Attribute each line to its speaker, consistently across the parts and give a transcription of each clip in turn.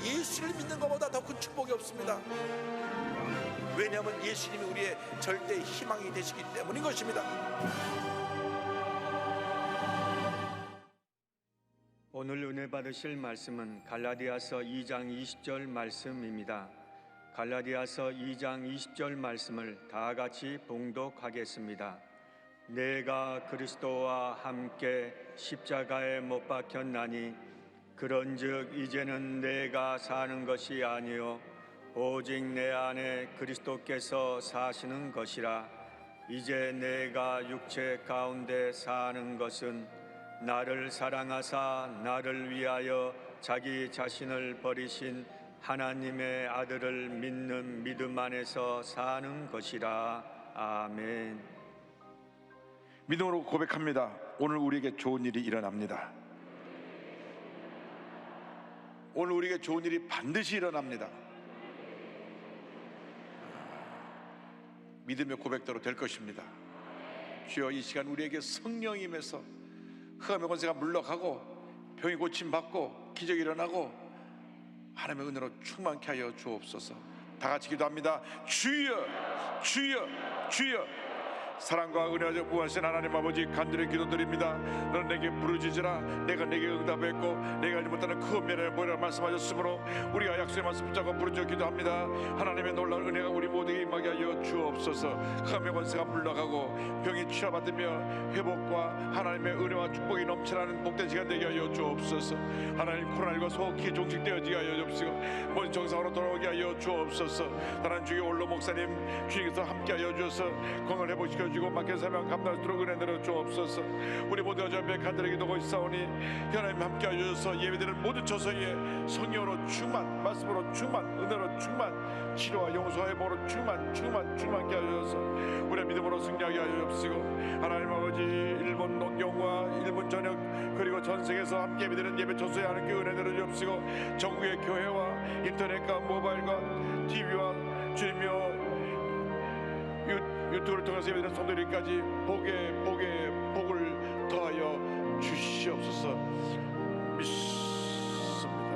Speaker 1: 예수를 믿는 것보다 더 큰 축복이 없습니다. 왜냐하면 예수님이 우리의 절대 희망이 되시기 때문인 것입니다.
Speaker 2: 오늘 은혜 받으실 말씀은 갈라디아서 2장 20절 말씀입니다. 갈라디아서 2장 20절 말씀을 다 같이 봉독하겠습니다. 내가 그리스도와 함께 십자가에 못 박혔나니 그런즉 이제는 내가 사는 것이 아니요 오직 내 안에 그리스도께서 사시는 것이라. 이제 내가 육체 가운데 사는 것은 나를 사랑하사 나를 위하여 자기 자신을 버리신 하나님의 아들을 믿는 믿음 안에서 사는 것이라. 아멘.
Speaker 1: 믿음으로 고백합니다. 오늘 우리에게 좋은 일이 일어납니다. 오늘 우리에게 좋은 일이 반드시 일어납니다. 믿음의 고백대로 될 것입니다. 주여, 이 시간 우리에게 성령이 임해서 흑암의 권세가 물러가고 병이 고침받고 기적이 일어나고 하나님의 은혜로 충만케 하여 주옵소서. 다 같이 기도합니다. 주여, 주여, 주여. 사랑과 은혜와 무한하신 하나님 아버지, 간절히 기도드립니다. 너는 내게 부르짖으라 내가 내게 응답했고 내가 알지 못하는 그 은혜를 보이라 말씀하셨으므로 우리가 약속의 말씀 붙잡고 부르짖어 기도합니다. 하나님의 놀라운 은혜가 우리 모두에게 임하게 하여 주옵소서. 흑암의 권세가 물러가고 병이 치료받으며 회복과 하나님의 은혜와 축복이 넘쳐나는 복된 시간 되게 하여 주옵소서. 하나님, 코로나19가 속히 종식되어지게 하여 주옵시고 모든 정상으로 돌아오게 하여 주옵소서. 하나님, 주의 올로 목사님 주님께서 함께하여 주셔서 건강을 회복시켜 주고 맡긴 사명 감당할 수 있도록 은혜 내려 주옵소서. 우리 모두가 주 앞에 간절히 기도하고 있사오니 하나님 함께하여 주셔서 예배드리는 모든 저서에 성령으로 충만, 말씀으로 충만, 은혜로 충만, 치료와 용서와 회복으로 충만케 하여 주셔서 우리의 믿음으로 승리하게 하여 주옵시고, 하나님 아버지, 일본 농경과 일본 전역 그리고 전 세계에서 함께 예배드리는 예배 저서에 하나님께 은혜 내려 주옵시고, 전국의 교회와 인터넷과 모바일과 TV와 주님이여 유튜브를 통해서 예배드리는 성도들까지 복을 더하여 주시옵소서. 믿습니다.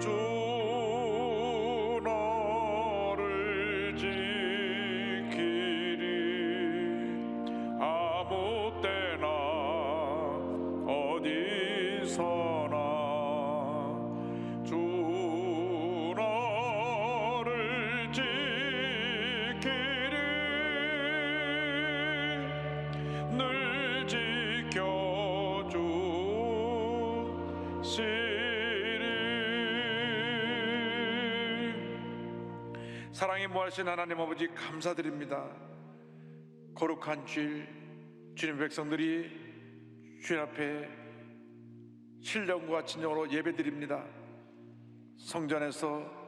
Speaker 1: 주 너를 지키리 아무 때나 어디서나. 주 너를 늘 지켜주시리. 사랑이 무하신 하나님 아버지, 감사드립니다. 거룩한 주일 주님 백성들이 주님 앞에 신령과 진정으로 예배드립니다. 성전에서,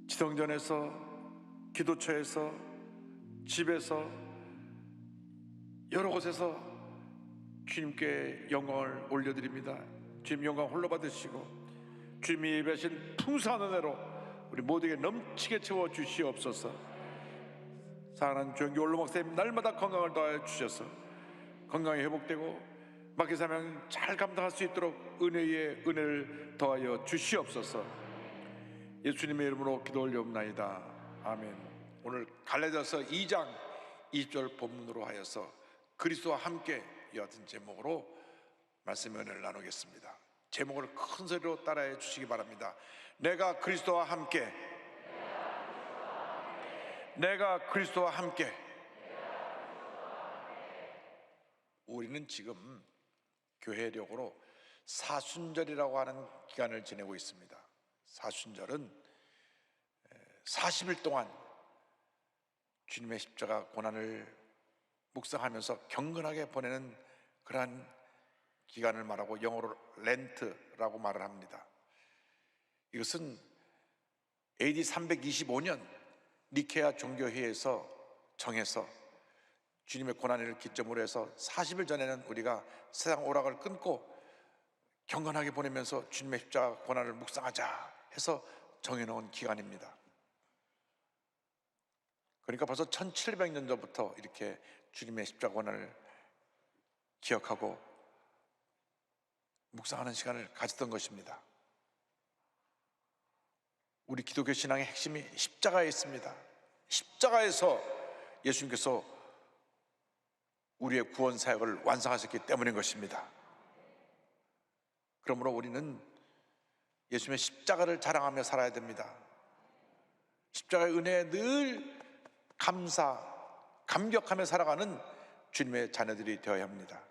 Speaker 1: 지성전에서, 기도처에서, 집에서, 여러 곳에서 주님께 영광을 올려드립니다. 주님 영광 홀로 받으시고 주님이 예배하신 풍성한 은혜로 우리 모두에게 넘치게 채워 주시옵소서. 사랑하는 주영기 올로 목사님, 날마다 건강을 더하여 주셔서 건강이 회복되고 맡긴 사명 잘 감당할 수 있도록 은혜의 은혜를 더하여 주시옵소서. 예수님의 이름으로 기도 올려옵나이다. 아멘. 오늘 갈라디아서 2장 20절 본문으로 하여서 그리스도와 함께 이 같은 제목으로 말씀의 은혜를 나누겠습니다. 제목을 큰 소리로 따라해 주시기 바랍니다. 내가 그리스도와 함께, 내가 그리스도와 함께. 우리는 지금 교회력으로 사순절이라고 하는 기간을 지내고 있습니다. 사순절은 40일 동안 주님의 십자가 고난을 묵상하면서 경건하게 보내는 그러한 기간을 말하고 영어로 렌트라고 말을 합니다. 이것은 AD 325년 니케아 종교회의에서 정해서 주님의 고난을 기점으로 해서 40일 전에는 우리가 세상 오락을 끊고 경건하게 보내면서 주님의 십자가 고난을 묵상하자 해서 정해놓은 기간입니다. 그러니까 벌써 1700년 전부터 이렇게 주님의 십자가 고난을 기억하고 묵상하는 시간을 가졌던 것입니다. 우리 기독교 신앙의 핵심이 십자가에 있습니다. 십자가에서 예수님께서 우리의 구원 사역을 완성하셨기 때문인 것입니다. 그러므로 우리는 예수님의 십자가를 자랑하며 살아야 됩니다. 십자가의 은혜에 늘 감격하며 살아가는 주님의 자녀들이 되어야 합니다.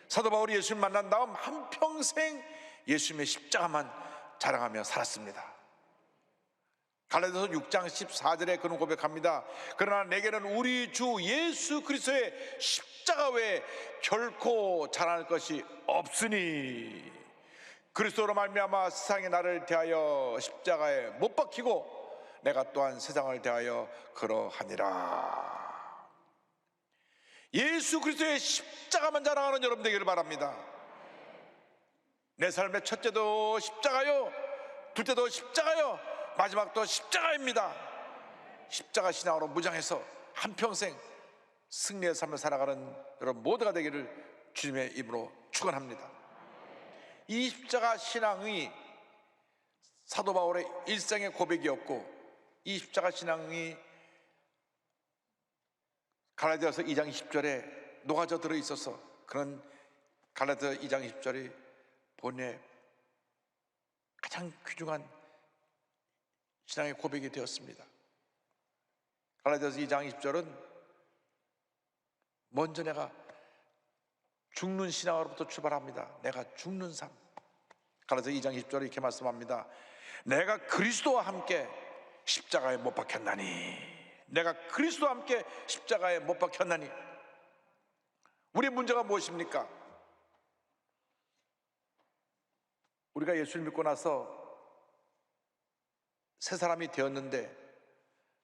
Speaker 1: 사도 바울이 예수님 만난 다음 한평생 예수님의 십자가만 자랑하며 살았습니다. 갈라디아서 6장 14절에 그는 고백합니다. 그러나 내게는 우리 주 예수 그리스도의 십자가 외에 결코 자랑할 것이 없으니 그리스도로 말미암아 세상이 나를 대하여 십자가에 못 박히고 내가 또한 세상을 대하여 그러하니라. 예수 그리스도의 십자가만 자랑하는 여러분 되기를 바랍니다. 내 삶의 첫째도 십자가요, 둘째도 십자가요, 마지막도 십자가입니다. 십자가 신앙으로 무장해서 한평생 승리의 삶을 살아가는 여러분 모두가 되기를 주님의 이름으로 축원합니다. 이 십자가 신앙이 사도 바울의 일생의 고백이었고, 이 십자가 신앙이 갈라디아서 2장 20절에 녹아져 들어있어서 그런 갈라디아서 2장 20절이 본의 가장 귀중한 신앙의 고백이 되었습니다. 갈라디아서 2장 20절은 먼저 내가 죽는 신앙으로부터 출발합니다. 내가 죽는 삶. 갈라디아서 2장 20절에 이렇게 말씀합니다. 내가 그리스도와 함께 십자가에 못 박혔나니, 내가 그리스도와 함께 십자가에 못 박혔나니. 우리의 문제가 무엇입니까? 우리가 예수를 믿고 나서 새 사람이 되었는데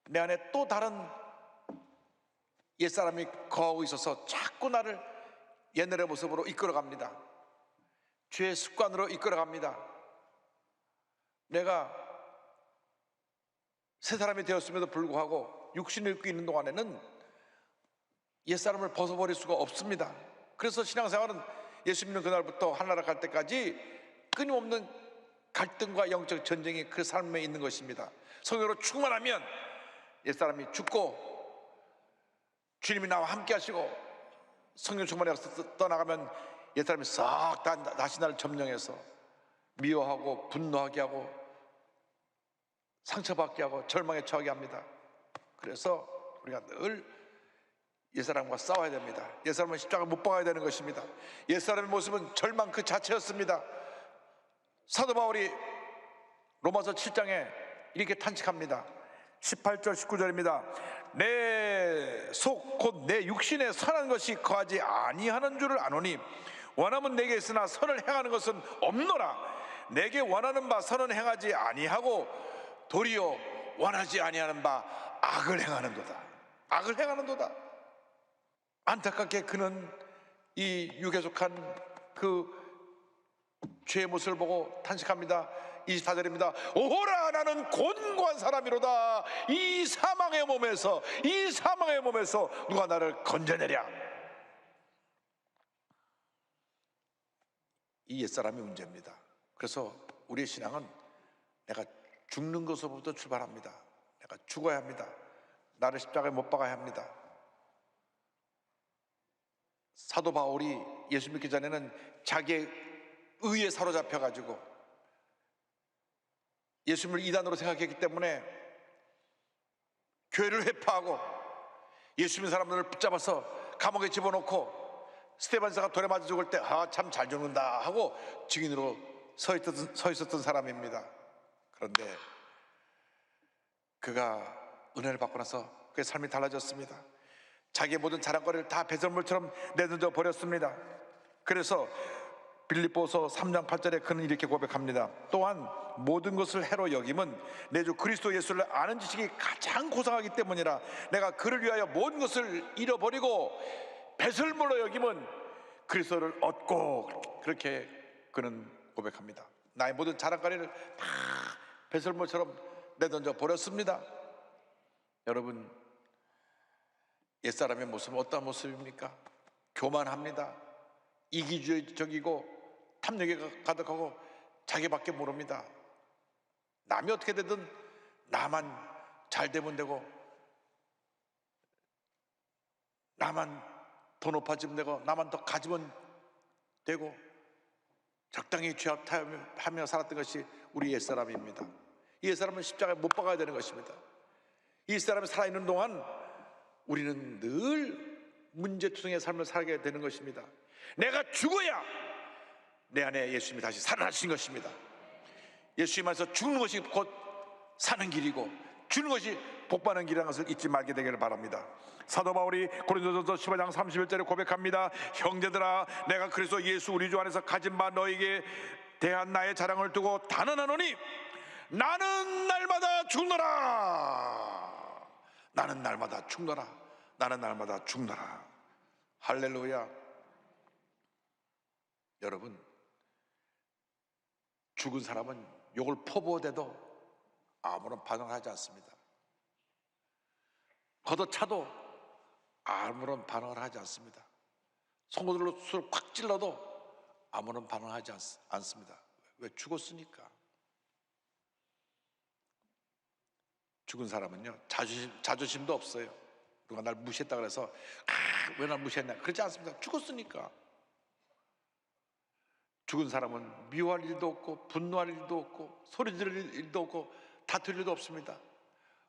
Speaker 1: 내 안에 또 다른 옛사람이 거하고 있어서 자꾸 나를 옛날의 모습으로 이끌어갑니다. 죄의 습관으로 이끌어갑니다. 내가 새 사람이 되었음에도 불구하고 육신을 입고 있는 동안에는 옛사람을 벗어버릴 수가 없습니다. 그래서 신앙생활은 예수 믿는 그날부터 하늘나라 갈 때까지 끊임없는 갈등과 영적 전쟁이 그 삶에 있는 것입니다. 성령으로 충만하면 옛사람이 죽고 주님이 나와 함께 하시고, 성령 충만에 떠나가면 옛사람이 싹 다 다시 나를 점령해서 미워하고 분노하게 하고 상처받게 하고 절망에 처하게 합니다. 그래서 우리가 늘 옛사람과 싸워야 됩니다. 옛사람은 십자가 못 박아야 되는 것입니다. 옛사람의 모습은 절망 그 자체였습니다. 사도 바울이 로마서 7장에 이렇게 탄식합니다. 18절 19절입니다. 내 속 곧 내 육신에 선한 것이 거하지 아니하는 줄을 아노니 원함은 내게 있으나 선을 행하는 것은 없노라. 내게 원하는 바 선은 행하지 아니하고 도리어 원하지 아니하는 바 악을 행하는도다. 악을 행하는도다. 안타깝게 그는 이 육에 속한 그 죄의 모습을 보고 탄식합니다. 24절입니다. 오호라 나는 곤고한 사람이로다. 이 사망의 몸에서 누가 나를 건져내랴. 이 옛사람이 문제입니다. 그래서 우리의 신앙은 내가 죽는 것으로부터 출발합니다. 내가 죽어야 합니다. 나를 십자가에 못 박아야 합니다. 사도 바울이 예수 믿기 전에는 자기의 의에 사로잡혀가지고 예수님을 이단으로 생각했기 때문에 교회를 회파하고 예수 믿는 사람들을 붙잡아서 감옥에 집어넣고 스데반사가 돌에 맞아 죽을 때 참 잘 죽는다 하고 증인으로 서 있었던 사람입니다. 그런데 그가 은혜를 받고 나서 그의 삶이 달라졌습니다. 자기의 모든 자랑거리를 다 배설물처럼 내던져 버렸습니다. 그래서 빌립보서 3장 8절에 그는 이렇게 고백합니다. 또한 모든 것을 해로 여김은 내 주 그리스도 예수를 아는 지식이 가장 고상하기 때문이라. 내가 그를 위하여 모든 것을 잃어버리고 배설물로 여김은 그리스도를 얻고. 그렇게 그는 고백합니다. 나의 모든 자랑거리를 다 배설물처럼 내던져 버렸습니다. 여러분, 옛사람의 모습은 어떤 모습입니까? 교만합니다. 이기주의적이고 탐욕에 가득하고 자기밖에 모릅니다. 남이 어떻게 되든 나만 잘 되면 되고, 나만 더 높아지면 되고, 나만 더 가지면 되고, 적당히 죄악하며 살았던 것이 우리 옛사람입니다. 이 옛사람은 십자가에 못 박아야 되는 것입니다. 이 사람이 살아있는 동안 우리는 늘 문제투성이의 삶을 살게 되는 것입니다. 내가 죽어야 내 안에 예수님이 다시 살아나신 것입니다. 예수님 안에서 죽는 것이 곧 사는 길이고, 죽는 것이 복받는 길이라는 것을 잊지 말게 되기를 바랍니다. 사도 바울이 고린도전서 15장 31절에 고백합니다. 형제들아, 내가 그리스도 예수 우리 주 안에서 가진 바 너에게 대한 나의 자랑을 두고 단언하노니 나는 날마다 죽노라. 나는 날마다 죽노라. 나는 날마다 죽노라. 할렐루야. 여러분, 죽은 사람은 욕을 퍼부어대도 아무런 반응을 하지 않습니다. 걷어차도 아무런 반응을 하지 않습니다. 송곳으로 술을 콱 찔러도 아무런 반응을 하지 않습니다. 왜? 죽었으니까. 죽은 사람은요, 자존심도 없어요. 누가 날 무시했다 그래서 왜 날 무시했냐, 그렇지 않습니다. 죽었으니까. 죽은 사람은 미워할 일도 없고, 분노할 일도 없고, 소리 지를 일도 없고, 다툴 일도 없습니다.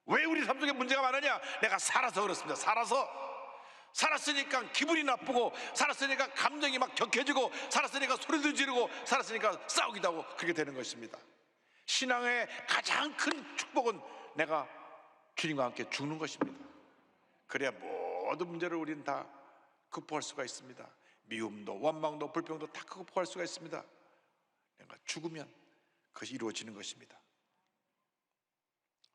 Speaker 1: 왜 우리 삶 속에 문제가 많으냐? 내가 살아서 그렇습니다. 살았으니까 기분이 나쁘고, 살았으니까 감정이 막 격해지고, 살았으니까 소리도 지르고, 살았으니까 싸우기도 하고, 그렇게 되는 것입니다. 신앙의 가장 큰 축복은 내가 주님과 함께 죽는 것입니다. 그래야 모든 문제를 우리는 다 극복할 수가 있습니다. 미움도 원망도 불평도 다 극복할 수가 있습니다. 내가 죽으면 그것이 이루어지는 것입니다.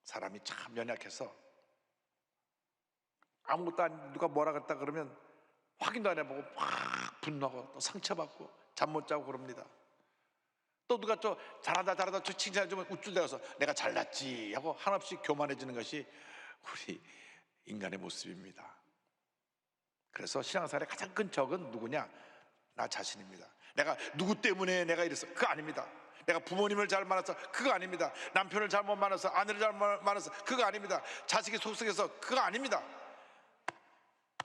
Speaker 1: 사람이 참 연약해서 아무것도 안, 누가 뭐라 그랬다 그러면 확인도 안 해보고 막 분노하고 또 상처받고 잠 못 자고 그럽니다. 또 누가 또 잘한다 또 칭찬해주면 우쭐대서 내가 잘났지 하고 한없이 교만해지는 것이 우리 인간의 모습입니다. 그래서 신앙생활의 가장 큰 적은 누구냐? 나 자신입니다. 내가 누구 때문에 내가 이랬어? 그거 아닙니다. 내가 부모님을 잘 만나서 그거 아닙니다. 남편을 잘못 만나서, 아내를 잘못 만나서 그거 아닙니다. 자식이 속썩여서 그거 아닙니다.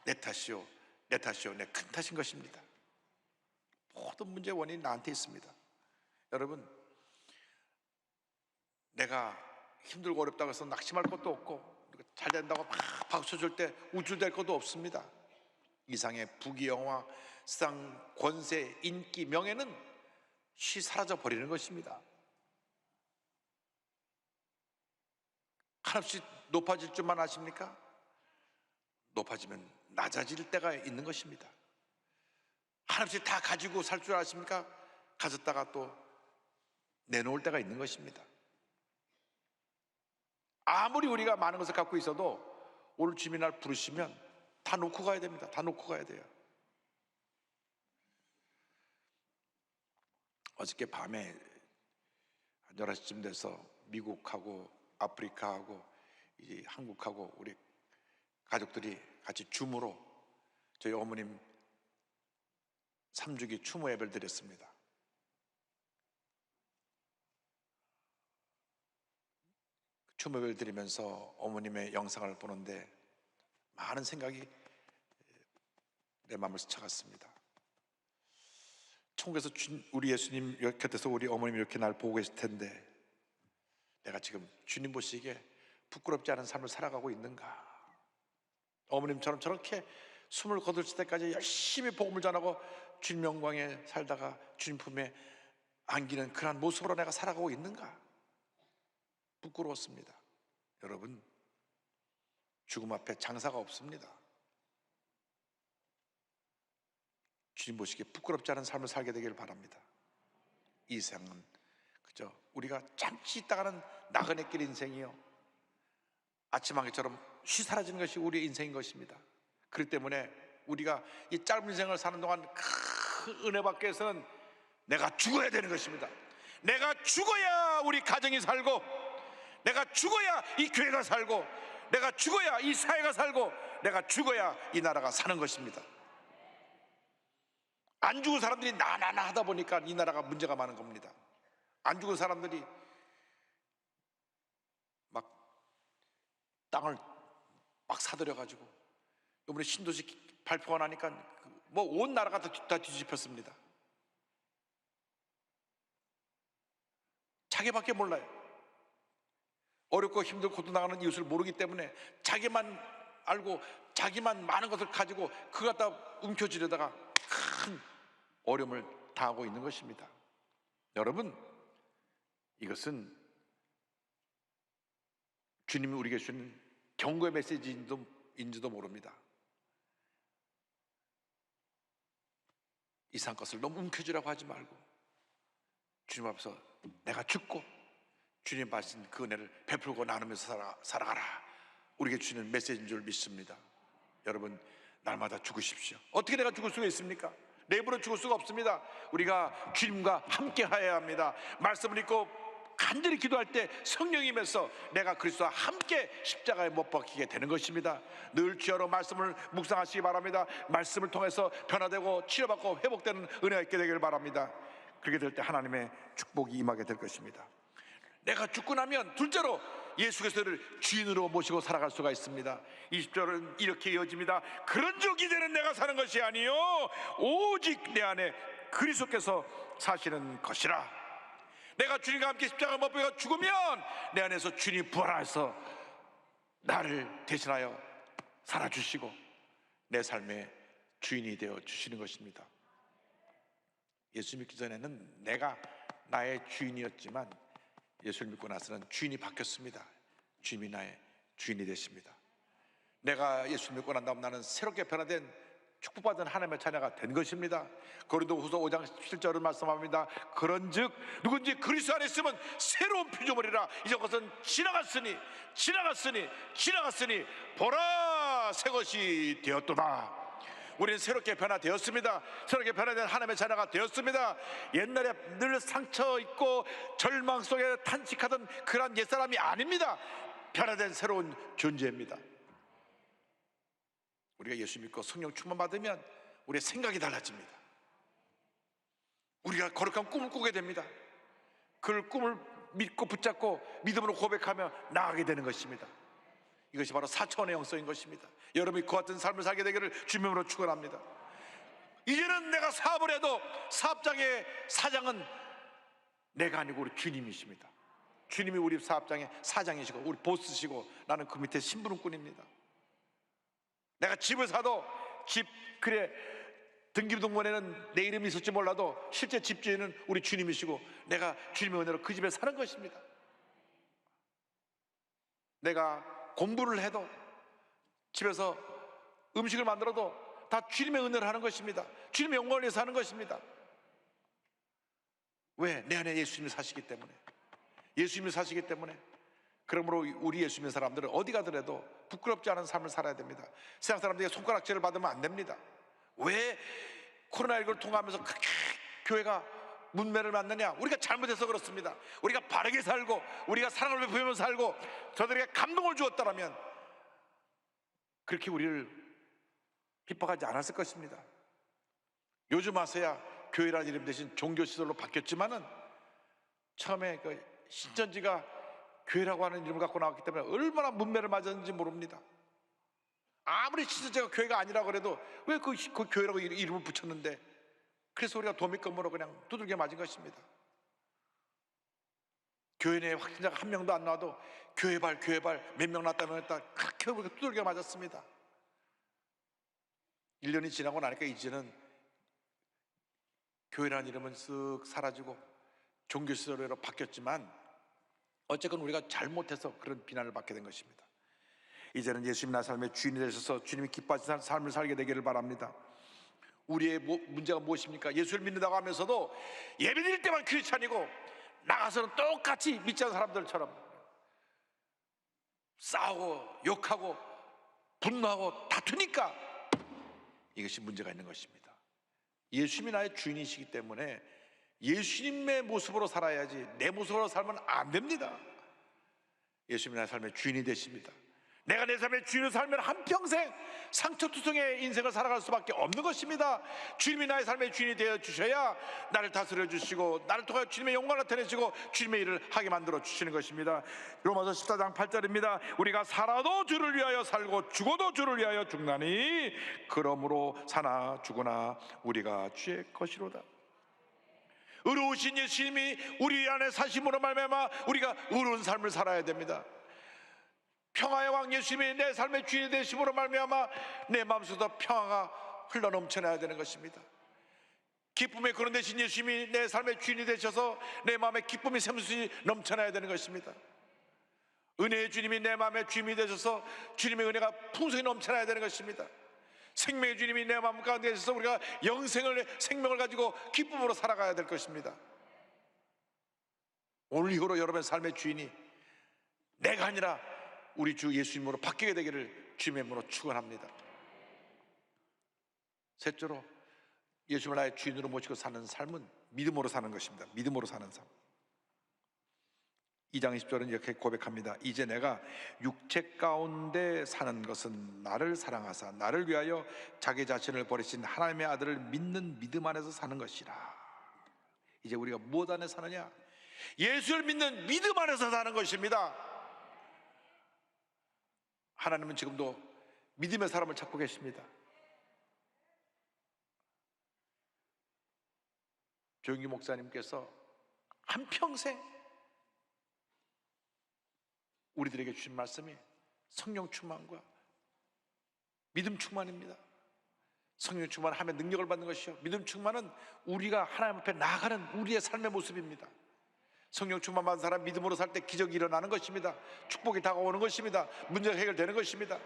Speaker 1: 내 탓이요, 내 큰 탓인 것입니다. 모든 문제의 원인이 나한테 있습니다. 여러분, 내가 힘들고 어렵다고 해서 낙심할 것도 없고, 잘 된다고 막 박수 줄 때 우쭐댈 것도 없습니다. 이상의 부귀영화, 세상 권세, 인기, 명예는 쉬 사라져 버리는 것입니다. 한없이 높아질 줄만 아십니까? 높아지면 낮아질 때가 있는 것입니다. 한없이 다 가지고 살 줄 아십니까? 가졌다가 또 내놓을 때가 있는 것입니다. 아무리 우리가 많은 것을 갖고 있어도 오늘 주님이 날 부르시면 다 놓고 가야 됩니다. 다 놓고 가야 돼요. 어저께 밤에 한 11시쯤 돼서 미국하고 아프리카하고 이제 한국하고 우리 가족들이 같이 줌으로 저희 어머님 3주기 추모 예배를 드렸습니다. 추모 예배를 드리면서 어머님의 영상을 보는데 많은 생각이 내 마음을 스쳐갔습니다. 천국에서 우리 예수님 곁에서 우리 어머님이 이렇게 날 보고 계실 텐데 내가 지금 주님 보시기에 부끄럽지 않은 삶을 살아가고 있는가? 어머님처럼 저렇게 숨을 거둘 때까지 열심히 복음을 전하고 주님 영광에 살다가 주님 품에 안기는 그런 모습으로 내가 살아가고 있는가? 부끄러웠습니다. 여러분, 죽음 앞에 장사가 없습니다. 주님 보시기에 부끄럽지 않은 삶을 살게 되기를 바랍니다. 이 세상은 그저 우리가 잠시 있다가는 나그네길 인생이요, 아침 안개처럼 쉬 사라지는 것이 우리의 인생인 것입니다. 그렇기 때문에 우리가 이 짧은 인생을 사는 동안 큰 은혜 받기 위해서는 내가 죽어야 되는 것입니다. 내가 죽어야 우리 가정이 살고, 내가 죽어야 이 교회가 살고, 내가 죽어야 이 사회가 살고, 내가 죽어야 이 나라가 사는 것입니다. 안 죽은 사람들이 나나나 하다 보니까 이 나라가 문제가 많은 겁니다. 안 죽은 사람들이 막 땅을 막 사들여가지고 이번에 신도시 발표가 나니까 뭐 온 나라가 다 뒤집혔습니다. 자기밖에 몰라요. 어렵고 힘들고 고통당하는 이웃을 모르기 때문에 자기만 알고 자기만 많은 것을 가지고 그거 갖다 움켜쥐려다가 큰 어려움을 당하고 있는 것입니다. 여러분, 이것은 주님이 우리에게 주는 경고의 메시지인지도 모릅니다. 이상한 것을 너무 움켜쥐라고 하지 말고 주님 앞에서 내가 죽고 주님 받으신 그 은혜를 베풀고 나누면서 살아가라, 우리에게 주는 메시지인 줄 믿습니다. 여러분, 날마다 죽으십시오. 어떻게 내가 죽을 수가 있습니까? 내 입으로 죽을 수가 없습니다. 우리가 주님과 함께 하여야 합니다. 말씀을 읽고 간절히 기도할 때 성령이 임해서 내가 그리스도와 함께 십자가에 못 박히게 되는 것입니다. 늘 주여로 말씀을 묵상하시기 바랍니다. 말씀을 통해서 변화되고 치료받고 회복되는 은혜가 있게 되기를 바랍니다. 그렇게 될 때 하나님의 축복이 임하게 될 것입니다. 내가 죽고 나면 둘째로 예수 그리스도를 주인으로 모시고 살아갈 수가 있습니다. 20절은 이렇게 이어집니다. 그런즉 이제는 내가 사는 것이 아니요 오직 내 안에 그리스도께서 사시는 것이라. 내가 주님과 함께 십자가 못 박혀 죽으면 내 안에서 주님이 부활하셔서 나를 대신하여 살아주시고 내 삶의 주인이 되어 주시는 것입니다. 예수 믿기 전에는 내가 나의 주인이었지만 예수를 믿고 나서는 주인이 바뀌었습니다. 주님이 나의 주인이 되십니다. 내가 예수를 믿고 난 다음 나는 새롭게 변화된 축복받은 하나님의 자녀가 된 것입니다. 고린도후서 5장 17절을 말씀합니다. 그런즉 누군지 그리스도 안에 있으면 새로운 피조물이라. 이전 것은 지나갔으니 보라 새 것이 되었도다. 우리는 새롭게 변화되었습니다. 새롭게 변화된 하나님의 자녀가 되었습니다. 옛날에 늘 상처 있고 절망 속에 탄식하던 그런 옛사람이 아닙니다. 변화된 새로운 존재입니다. 우리가 예수 믿고 성령 충만 받으면 우리의 생각이 달라집니다. 우리가 거룩한 꿈을 꾸게 됩니다. 그 꿈을 믿고 붙잡고 믿음으로 고백하며 나아가게 되는 것입니다. 이것이 바로 4차원의 영성인 것입니다. 여러분이 그 같은 삶을 살게 되기를 주님으로 축원합니다. 이제는 내가 사업을 해도 사업장의 사장은 내가 아니고 우리 주님이십니다. 주님이 우리 사업장의 사장이시고 우리 보스시고 나는 그 밑에 심부름꾼입니다. 내가 집을 사도 등기부등본에는 내 이름이 있을지 몰라도 실제 집주인은 우리 주님이시고 내가 주님의 은혜로 그 집에 사는 것입니다. 내가 공부를 해도 집에서 음식을 만들어도 다 주님의 은혜를 하는 것입니다. 주님의 영광을 위해서 하는 것입니다. 왜? 내 안에 예수님이 사시기 때문에. 예수님이 사시기 때문에. 그러므로 우리 예수 믿는 사람들은 어디 가더라도 부끄럽지 않은 삶을 살아야 됩니다. 세상 사람들에게 손가락질을 받으면 안 됩니다. 왜 코로나19를 통과하면서 그렇게 교회가 문매를 맞느냐? 우리가 잘못해서 그렇습니다. 우리가 바르게 살고 우리가 사랑을 베푸면서 살고 저들에게 감동을 주었다면 그렇게 우리를 핍박하지 않았을 것입니다. 요즘 와서야 교회라는 이름 대신 종교시설로 바뀌었지만은 처음에 그 신천지가 교회라고 하는 이름을 갖고 나왔기 때문에 얼마나 문매를 맞았는지 모릅니다. 아무리 신천지가 교회가 아니라고 그래도 왜 그 교회라고 이름을 붙였는데, 그래서 우리가 도미건으로 그냥 두들겨 맞은 것입니다. 교회 내에 확진자가 한 명도 안 나와도 교회발 몇 명 났다면 그렇게 우리가 두들겨 맞았습니다. 1년이 지나고 나니까 이제는 교회라는 이름은 쓱 사라지고 종교시설로 바뀌었지만 어쨌건 우리가 잘못해서 그런 비난을 받게 된 것입니다. 이제는 예수님 나 삶의 주인이 되셔서 주님이 기뻐하시는 삶을 살게 되기를 바랍니다. 우리의 문제가 무엇입니까? 예수를 믿는다고 하면서도 예배드릴 때만 크리스찬이고 나가서는 똑같이 믿지 않는 사람들처럼 싸우고 욕하고 분노하고 다투니까 이것이 문제가 있는 것입니다. 예수님이 나의 주인이시기 때문에 예수님의 모습으로 살아야지 내 모습으로 살면 안 됩니다. 예수님이 나의 삶의 주인이 되십니다. 내가 내 삶의 주인으로 살면 한평생 상처투성의 인생을 살아갈 수밖에 없는 것입니다. 주님이 나의 삶의 주인이 되어 주셔야 나를 다스려 주시고 나를 통하여 주님의 영광을 나타내시고 주님의 일을 하게 만들어 주시는 것입니다. 로마서 14장 8절입니다. 우리가 살아도 주를 위하여 살고 죽어도 주를 위하여 죽나니 그러므로 사나 죽으나 우리가 주의 것이로다. 의로우신 예수님이 우리 안에 사심으로 말미암아 우리가 의로운 삶을 살아야 됩니다. 평화의 왕 예수님이 내 삶의 주인이 되심으로 말미암아 내 마음속에서 평화가 흘러넘쳐나야 되는 것입니다. 기쁨의 근원 되신 예수님이 내 삶의 주인이 되셔서 내 마음에 기쁨이 샘솟이 넘쳐나야 되는 것입니다. 은혜의 주님이 내 마음의 주인이 되셔서 주님의 은혜가 풍성히 넘쳐나야 되는 것입니다. 생명의 주님이 내 마음 가운데 계셔서 우리가 생명을 가지고 기쁨으로 살아가야 될 것입니다. 오늘 이후로 여러분의 삶의 주인이 내가 아니라 우리 주 예수님으로 바뀌게 되기를 주님의 이름으로 축원합니다. 셋째로, 예수님을 나의 주인으로 모시고 사는 삶은 믿음으로 사는 것입니다. 믿음으로 사는 삶. 2장 20절은 이렇게 고백합니다. 이제 내가 육체 가운데 사는 것은 나를 사랑하사 나를 위하여 자기 자신을 버리신 하나님의 아들을 믿는 믿음 안에서 사는 것이라. 이제 우리가 무엇 안에 사느냐? 예수를 믿는 믿음 안에서 사는 것입니다. 하나님은 지금도 믿음의 사람을 찾고 계십니다. 조영기 목사님께서 한평생 우리들에게 주신 말씀이 성령 충만과 믿음 충만입니다. 성령 충만하면 능력을 받는 것이요, 믿음 충만은 우리가 하나님 앞에 나아가는 우리의 삶의 모습입니다. 성령 충만 받은 사람 믿음으로 살 때 기적이 일어나는 것입니다. 축복이 다가오는 것입니다. 문제가 해결되는 것입니다.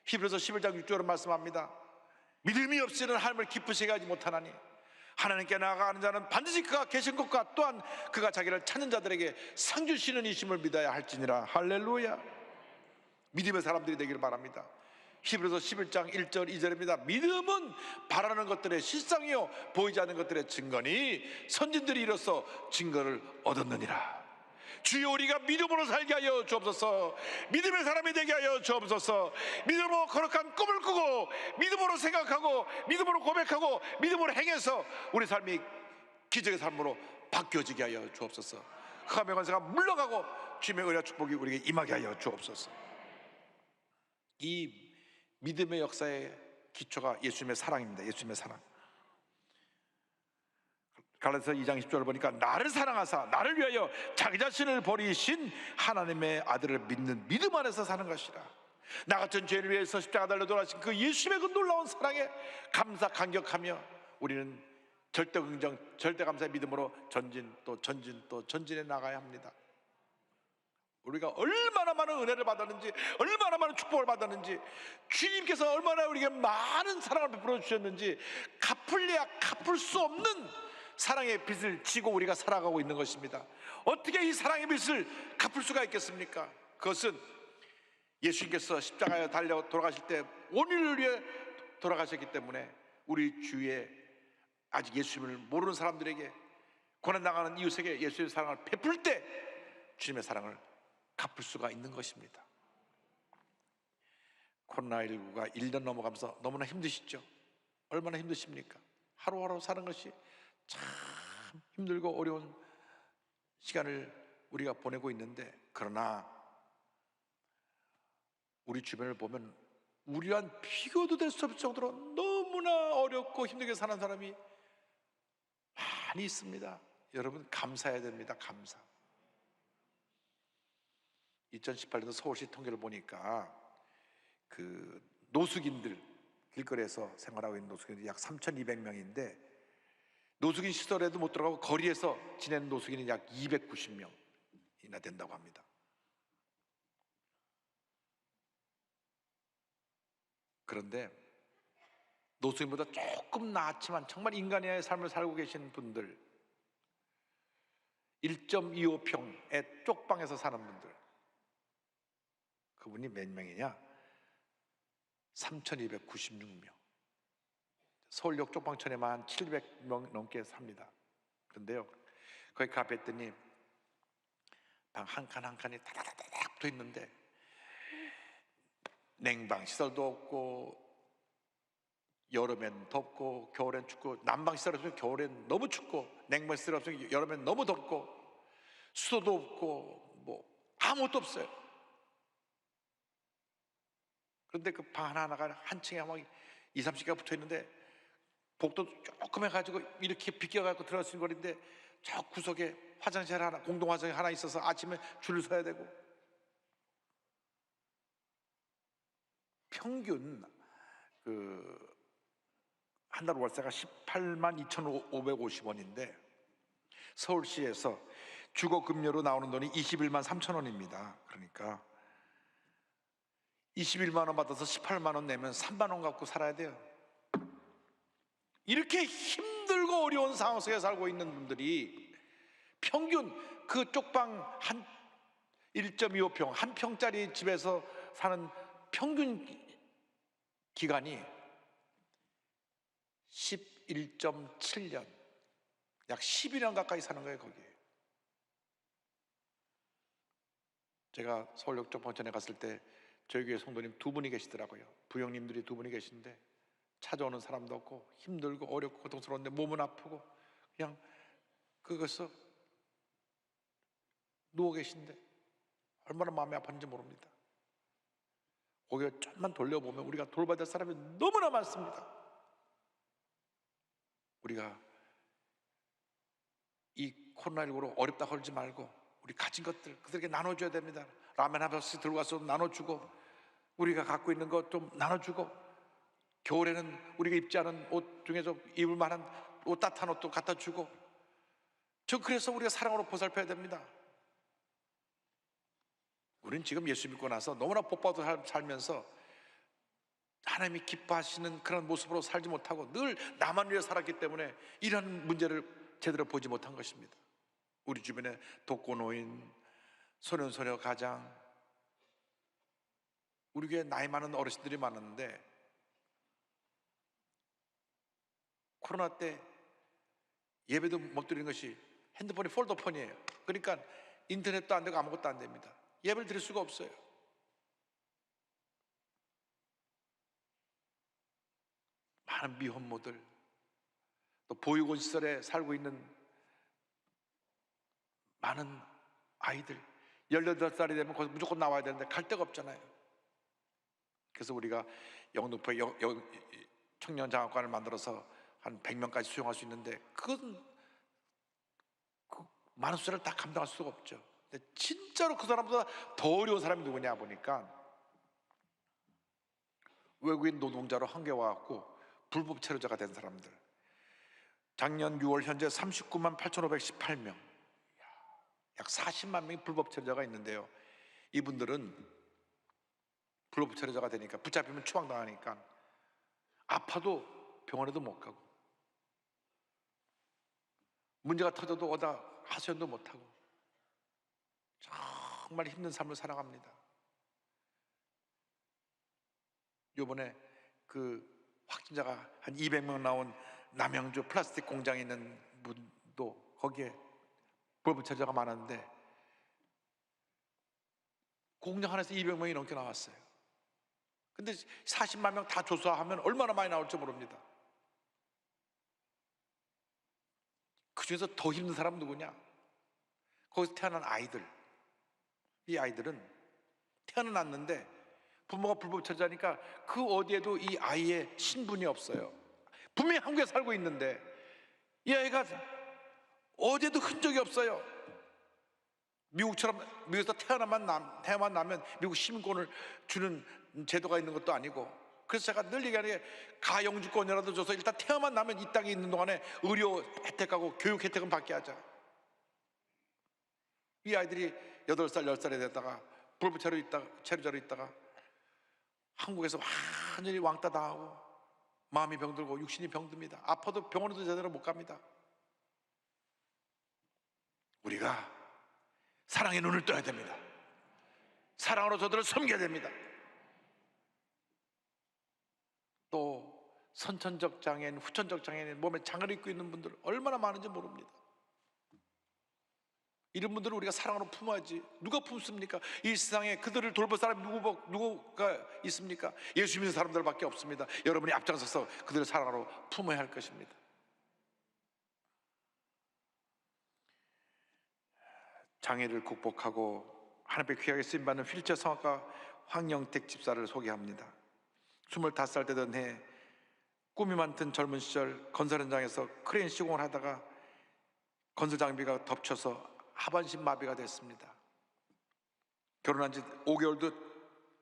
Speaker 1: 히브리서 11장 6절은 말씀합니다. 믿음이 없이는 하나님을 기쁘시게 하지 못하나니 하나님께 나아가는 자는 반드시 그가 계신 것과 또한 그가 자기를 찾는 자들에게 상 주시는 이심을 믿어야 할지니라. 할렐루야. 믿음의 사람들이 되기를 바랍니다. 히브리서 11장 1절 2절입니다. 믿음은 바라는 것들의 실상이요 보이지 않는 것들의 증거니 선진들이 이로써 증거를 얻었느니라. 주여 우리가 믿음으로 살게 하여 주옵소서. 믿음의 사람이 되게 하여 주옵소서. 믿음으로 거룩한 꿈을 꾸고 믿음으로 생각하고 믿음으로 고백하고 믿음으로 행해서 우리 삶이 기적의 삶으로 바뀌어지게 하여 주옵소서. 흑암의 권세가 물러가고 주님의 은혜와 축복이 우리에게 임하게 하여 주옵소서. 이 믿음의 역사의 기초가 예수님의 사랑입니다. 예수님의 사랑. 갈라디아서 2장 10절을 보니까 나를 사랑하사 나를 위하여 자기 자신을 버리신 하나님의 아들을 믿는 믿음 안에서 사는 것이라. 나 같은 죄를 위해서 십자가 달려 돌아가신 그 예수님의 그 놀라운 사랑에 감사 감격하며 우리는 절대 긍정 절대 감사의 믿음으로 전진 또 전진 또 전진해 나가야 합니다. 우리가 얼마나 많은 은혜를 받았는지, 얼마나 많은 축복을 받았는지, 주님께서 얼마나 우리에게 많은 사랑을 베풀어 주셨는지 갚을래야 갚을 수 없는 사랑의 빚을 지고 우리가 살아가고 있는 것입니다. 어떻게 이 사랑의 빚을 갚을 수가 있겠습니까? 그것은 예수님께서 십자가에 달려 돌아가실 때 온유를 위해 돌아가셨기 때문에 우리 주위에 아직 예수님을 모르는 사람들에게, 고난당하는 이웃에게 예수님의 사랑을 베풀 때 주님의 사랑을 갚을 수가 있는 것입니다. 코로나19가 1년 넘어가면서 너무나 힘드시죠? 얼마나 힘드십니까? 하루하루 사는 것이 참 힘들고 어려운 시간을 우리가 보내고 있는데, 그러나 우리 주변을 보면 우리와는 비교도 될 수 없을 정도로 너무나 어렵고 힘들게 사는 사람이 많이 있습니다. 여러분 감사해야 됩니다. 감사. 2018년도 서울시 통계를 보니까 그 노숙인들, 길거리에서 생활하고 있는 노숙인들이 약 3,200명인데 노숙인 시설에도 못 들어가고 거리에서 지내는 노숙인이 약 290명이나 된다고 합니다. 그런데 노숙인보다 조금 나았지만 정말 인간의 삶을 살고 계신 분들, 1.25평의 쪽방에서 사는 분들, 그분이 몇 명이냐? 3,296명. 서울역 쪽방촌에만 700명 넘게 삽니다. 그런데요, 거기 가봤더니 방 한 칸 한 칸이 다다다닥 붙어 있는데 냉방 시설도 없고, 여름엔 덥고 겨울엔 춥고, 난방 시설 없으면 겨울엔 너무 춥고, 냉방 시설 없으면 여름엔 너무 덥고, 수도도 없고, 뭐 아무것도 없어요. 그런데 그 방 하나하나가 한 층에 막 2, 30개가 붙어 있는데, 복도 조금 해가지고 이렇게 비껴가지고 들어갈 수 있는 거리인데, 저 구석에 화장실 하나, 공동 화장실 하나 있어서 아침에 줄을 서야 되고, 평균 한 달 월세가 18만 2,550원인데 서울시에서 주거급여로 나오는 돈이 21만 3천 원입니다. 그러니까 21만 원 받아서 18만 원 내면 3만 원 갖고 살아야 돼요. 이렇게 힘들고 어려운 상황 속에 살고 있는 분들이 평균 그 쪽방 한 1.25평 한 평짜리 집에서 사는 평균 기간이 11.7년, 약 12년 가까이 사는 거예요. 거기에 제가 서울역 쪽방촌에 갔을 때 저희 교회 성도님 두 분이 계시더라고요. 부형님들이 두 분이 계신데 찾아오는 사람도 없고 힘들고 어렵고 고통스러운데 몸은 아프고 그냥 그것서 누워 계신데 얼마나 마음이 아팠는지 모릅니다. 오히려 좀만 돌려보면 우리가 돌봐야 될 사람이 너무나 많습니다. 우리가 이 코로나19로 어렵다 그러지 말고 우리 가진 것들 그들에게 나눠줘야 됩니다. 라면 한 박스씩 들고 가서 나눠주고, 우리가 갖고 있는 것 좀 나눠주고, 겨울에는 우리가 입지 않은 옷 중에서 입을 만한 옷, 따뜻한 옷도 갖다 주고. 그래서 우리가 사랑으로 보살펴야 됩니다. 우리는 지금 예수 믿고 나서 너무나 복받고 살면서 하나님이 기뻐하시는 그런 모습으로 살지 못하고 늘 나만 위해 살았기 때문에 이런 문제를 제대로 보지 못한 것입니다. 우리 주변에 독거노인, 소년소녀 가장, 우리 교회 나이 많은 어르신들이 많았는데 코로나 때 예배도 못 드리는 것이 핸드폰이 폴더폰이에요. 그러니까 인터넷도 안 되고 아무것도 안 됩니다. 예배를 드릴 수가 없어요. 많은 미혼모들, 또 보육원 시설에 살고 있는 많은 아이들, 18살이 되면 거기서 무조건 나와야 되는데 갈 데가 없잖아요. 그래서 우리가 영등포에 청년장학관을 만들어서 한 100명까지 수용할 수 있는데 그건 그 많은 숫자를 다 감당할 수가 없죠. 근데 진짜로 그 사람보다 더 어려운 사람이 누구냐 보니까 외국인 노동자로 한국에 와갖고 불법 체류자가 된 사람들, 작년 6월 현재 39만 8,518명, 약 40만 명이 불법 체류자가 있는데요. 이분들은 불법 체류자가 되니까 붙잡히면 추방당하니까 아파도 병원에도 못 가고, 문제가 터져도 어디다 하소연도 못하고 정말 힘든 삶을 살아갑니다. 요번에 그 확진자가 한 200명 나온 남양주 플라스틱 공장에 있는 분도 거기에 불법 체류자가 많았는데 공장 하나에서 200명이 넘게 나왔어요. 근데 40만 명 다 조사하면 얼마나 많이 나올지 모릅니다. 그 중에서 더 힘든 사람은 누구냐? 거기서 태어난 아이들. 이 아이들은 태어났는데 부모가 불법 체류자니까 그 어디에도 이 아이의 신분이 없어요. 분명히 한국에 살고 있는데 이 아이가 어디에도 흔적이 없어요. 미국처럼 미국에서 태어나만 나면 미국 시민권을 주는 제도가 있는 것도 아니고, 그래서 제가 늘 얘기하는 게 가영주권이라도 줘서 일단 태어만 나면 이 땅에 있는 동안에 의료 혜택하고 교육 혜택은 받게 하자. 이 아이들이 8살, 10살에 됐다가 불법 체류자로 있다가 한국에서 완전히 왕따 당하고 마음이 병들고 육신이 병듭니다. 아파도 병원에도 제대로 못 갑니다. 우리가 사랑의 눈을 떠야 됩니다. 사랑으로 저들을 섬겨야 됩니다. 또 선천적 장애인, 후천적 장애인, 몸에 장을 입고 있는 분들 얼마나 많은지 모릅니다. 이런 분들을 우리가 사랑으로 품어야지. 누가 품습니까? 이 세상에 그들을 돌볼 사람이 누구가 있습니까? 예수 믿는 사람들밖에 없습니다. 여러분이 앞장서서 그들을 사랑으로 품어야 할 것입니다. 장애를 극복하고 하나님께 귀하게 쓰임받는 휠체어 성악가 황영택 집사를 소개합니다. 25살 되던 해 꿈이 많던 젊은 시절 건설 현장에서 크레인 시공을 하다가 건설 장비가 덮쳐서 하반신 마비가 됐습니다. 결혼한 지 5개월도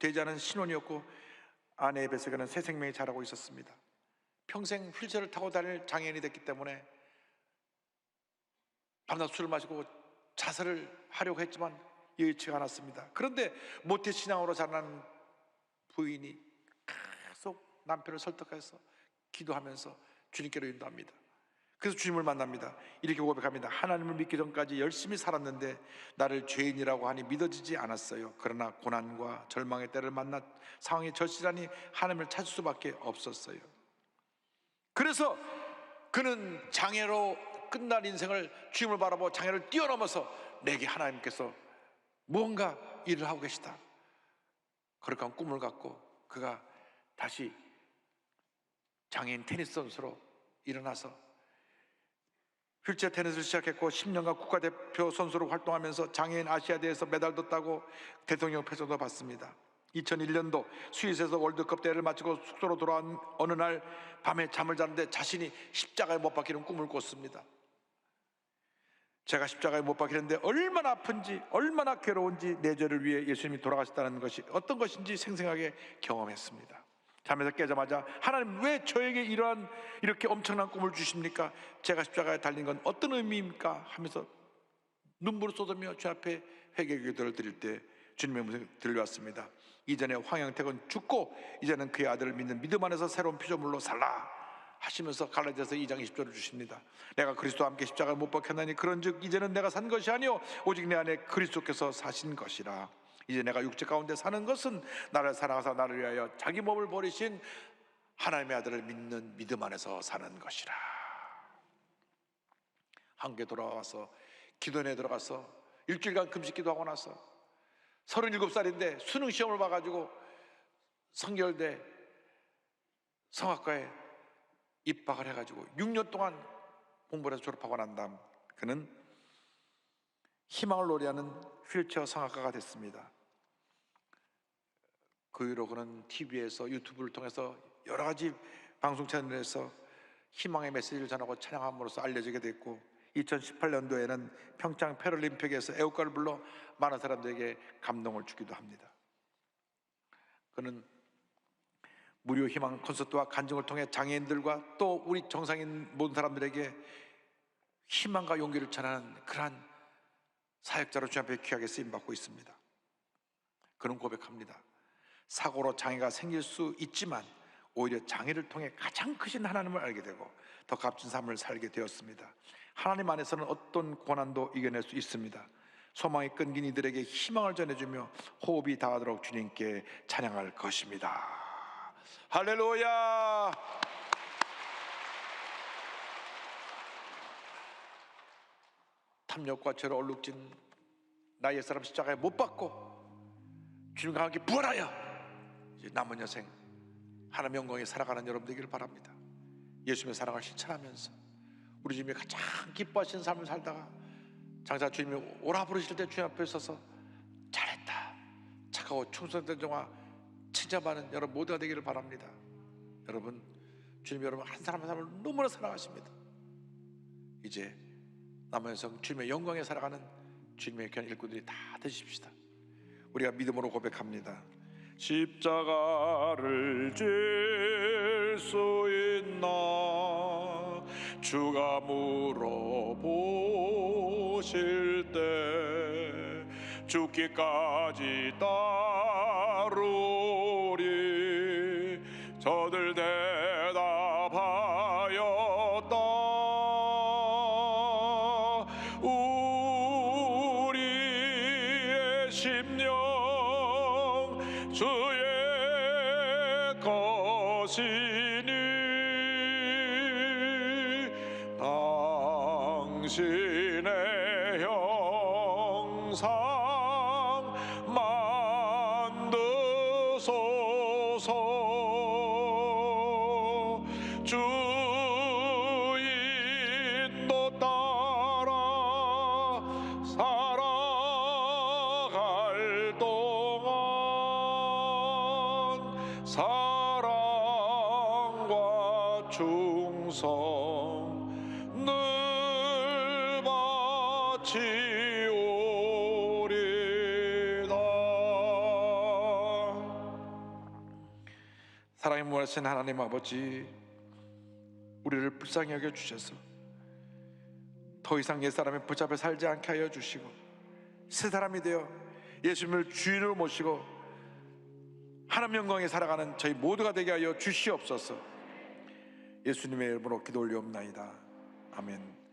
Speaker 1: 되지 않은 신혼이었고 아내의 뱃속에는 새 생명이 자라고 있었습니다. 평생 휠체어를 타고 다닐 장애인이 됐기 때문에 밤낮 술을 마시고 자살을 하려고 했지만 여의치가 않았습니다. 그런데 모태 신앙으로 자라난 부인이 계속 남편을 설득해서 기도하면서 주님께로 인도합니다. 그래서 주님을 만납니다. 이렇게 고백합니다. 하나님을 믿기 전까지 열심히 살았는데 나를 죄인이라고 하니 믿어지지 않았어요. 그러나 고난과 절망의 때를 만나 상황이 절실하니 하나님을 찾을 수밖에 없었어요. 그래서 그는 장애로 끝날 인생을 주님을 바라보고 장애를 뛰어넘어서 내게 하나님께서 무언가 일을 하고 계시다, 그렇게 꿈을 갖고 그가 다시 장애인 테니스 선수로 일어나서 휠체어 테니스를 시작했고 10년간 국가대표 선수로 활동하면서 장애인 아시아대회에서 메달도 따고 대통령 표정도 받습니다. 2001년도 스위스에서 월드컵 대회를 마치고 숙소로 돌아온 어느 날 밤에 잠을 자는데 자신이 십자가에 못 박히는 꿈을 꿨습니다. 제가 십자가에 못 박히는데 얼마나 아픈지, 얼마나 괴로운지 내 죄를 위해 예수님이 돌아가셨다는 것이 어떤 것인지 생생하게 경험했습니다. 잠에서 깨자마자 하나님, 왜 저에게 이렇게 엄청난 꿈을 주십니까? 제가 십자가에 달린 건 어떤 의미입니까? 하면서 눈물을 쏟으며 주 앞에 회개 기도를 드릴 때 주님의 음성이 들려왔습니다. 이전에 황영택은 죽고 이제는 그의 아들을 믿는 믿음 안에서 새로운 피조물로 살라 하시면서 갈라디아서 2장 20절을 주십니다. 내가 그리스도와 함께 십자가에 못 박혔나니 그런즉 이제는 내가 산 것이 아니요 오직 내 안에 그리스도께서 사신 것이라. 이제 내가 육체 가운데 사는 것은 나를 사랑하사 나를 위하여 자기 몸을 버리신 하나님의 아들을 믿는 믿음 안에서 사는 것이라. 한국에 돌아와서 기도원에 들어가서 일주일간 금식 기도하고 나서 37살인데 수능 시험을 봐가지고 성결대 성악과에 입학을 해가지고 6년 동안 공부를 해서 졸업하고 난 다음 그는 희망을 노래하는 휠체어 성악가가 됐습니다. 그 이후로 그는 TV에서 유튜브를 통해서 여러 가지 방송 채널에서 희망의 메시지를 전하고 찬양함으로써 알려지게 됐고 2018년도에는 평창 패럴림픽에서 애국가를 불러 많은 사람들에게 감동을 주기도 합니다. 그는 무료 희망 콘서트와 간증을 통해 장애인들과 또 우리 정상인 모든 사람들에게 희망과 용기를 전하는 그러한 사역자로 주 앞에 귀하게 쓰임받고 있습니다. 그는 고백합니다. 사고로 장애가 생길 수 있지만 오히려 장애를 통해 가장 크신 하나님을 알게 되고 더 값진 삶을 살게 되었습니다. 하나님 안에서는 어떤 고난도 이겨낼 수 있습니다. 소망이 끊긴 이들에게 희망을 전해주며 호흡이 닿도록 주님께 찬양할 것입니다. 할렐루야. 탐욕과 죄로 얼룩진 나 옛사람 십자가에 못 박고 주님과 함께 부활하여 이제 남은 여생 하나님 영광에 살아가는 여러분 되기를 바랍니다. 예수님의 사랑을 실천하면서 우리 주님이 가장 기뻐하시는 삶을 살다가 장차 주님이 오라 부르실 때 주님 앞에 서서 잘했다, 착하고 충성된 종아 칭찬받는 여러분 모두가 되기를 바랍니다. 여러분, 주님 여러분 한 사람 한 사람을 너무나 사랑하십니다. 이제 남은 여생 주님의 영광에 살아가는 주님의 귀한 일꾼들이 다 되십시다. 우리가 믿음으로 고백합니다. 십자가를 질 수 있나 주가 물어보실 때 죽기까지 따르리 저들 대답하였다. 우리의 심령 주의 것이니 당신의 항상 만드소서. 주 인도 따라 살아갈 동안 사랑과 충성 늘 바치오리다. 사랑의 무한하신 하나님 아버지, 우리를 불쌍히 여겨 주셔서 더 이상 옛사람의 붙잡혀 살지 않게 하여 주시고 새 사람이 되어 예수님을 주인으로 모시고 하나님 영광에 살아가는 저희 모두가 되게 하여 주시옵소서. 예수님의 이름으로 기도 올리옵나이다. 아멘.